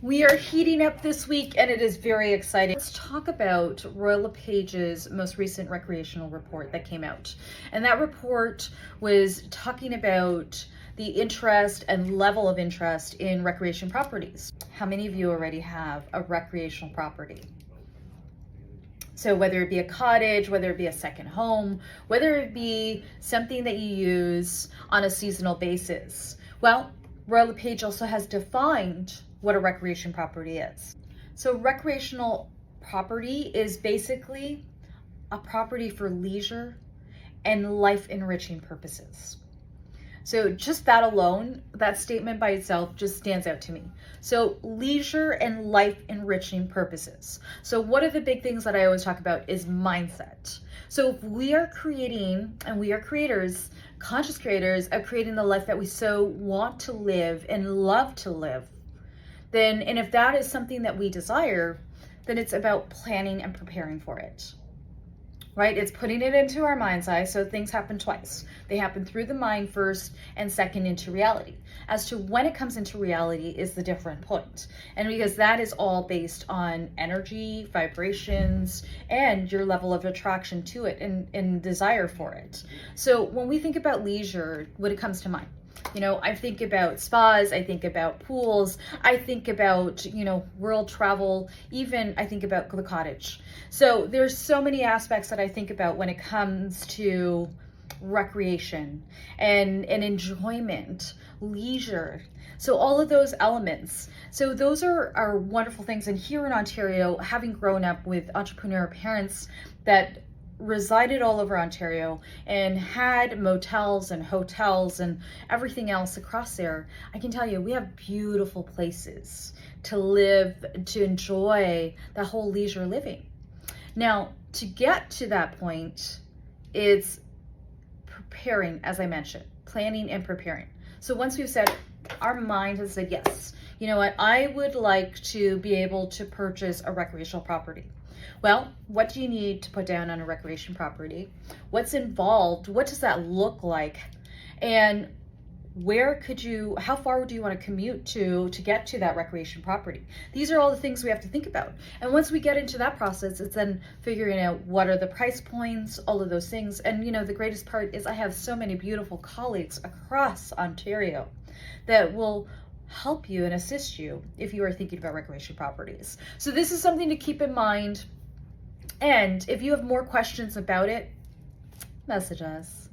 We are heating up this week and it is very exciting. Let's talk about Royal LePage's most recent recreational report that came out. And that report was talking about the interest and level of interest in recreation properties. How many of you already have a recreational property? So whether it be a cottage, whether it be a second home, whether it be something that you use on a seasonal basis. Well, Royal LePage also has defined what a recreation property is. So recreational property is basically a property for leisure and life enriching purposes. So just that alone, that statement by itself just stands out to me. So leisure and life enriching purposes. So one of the big things that I always talk about is mindset. So if we are creating, and we are creators, conscious creators of creating the life that we so want to live and love to live, then, and if that is something that we desire, then it's about planning and preparing for it. Right? It's putting it into our mind's eye. So things happen twice. They happen through the mind first and second into reality. As to when it comes into reality is the different point. And because that is all based on energy, vibrations, and your level of attraction to it and desire for it. So when we think about leisure, what it comes to mind? You know, I think about spas, I think about pools, I think about, world travel, even I think about the cottage. So there's so many aspects that I think about when it comes to recreation and enjoyment, leisure. So all of those elements. So those are wonderful things. And here in Ontario, having grown up with entrepreneur parents that resided all over Ontario and had motels and hotels and everything else across there, I can tell you we have beautiful places to live, to enjoy that whole leisure living. Now, to get to that point, it's preparing, as I mentioned, planning and preparing. So once we've said, our mind has said, yes, you know what, I would like to be able to purchase a recreational property. Well, what do you need to put down on a recreation property? What's involved? What does that look like? And how far do you want to commute to get to that recreation property? These are all the things we have to think about. And once we get into that process, it's then figuring out what are the price points, all of those things. And the greatest part is I have so many beautiful colleagues across Ontario that will help you and assist you if you are thinking about recreation properties. So this is something to keep in mind. And if you have more questions about it, message us.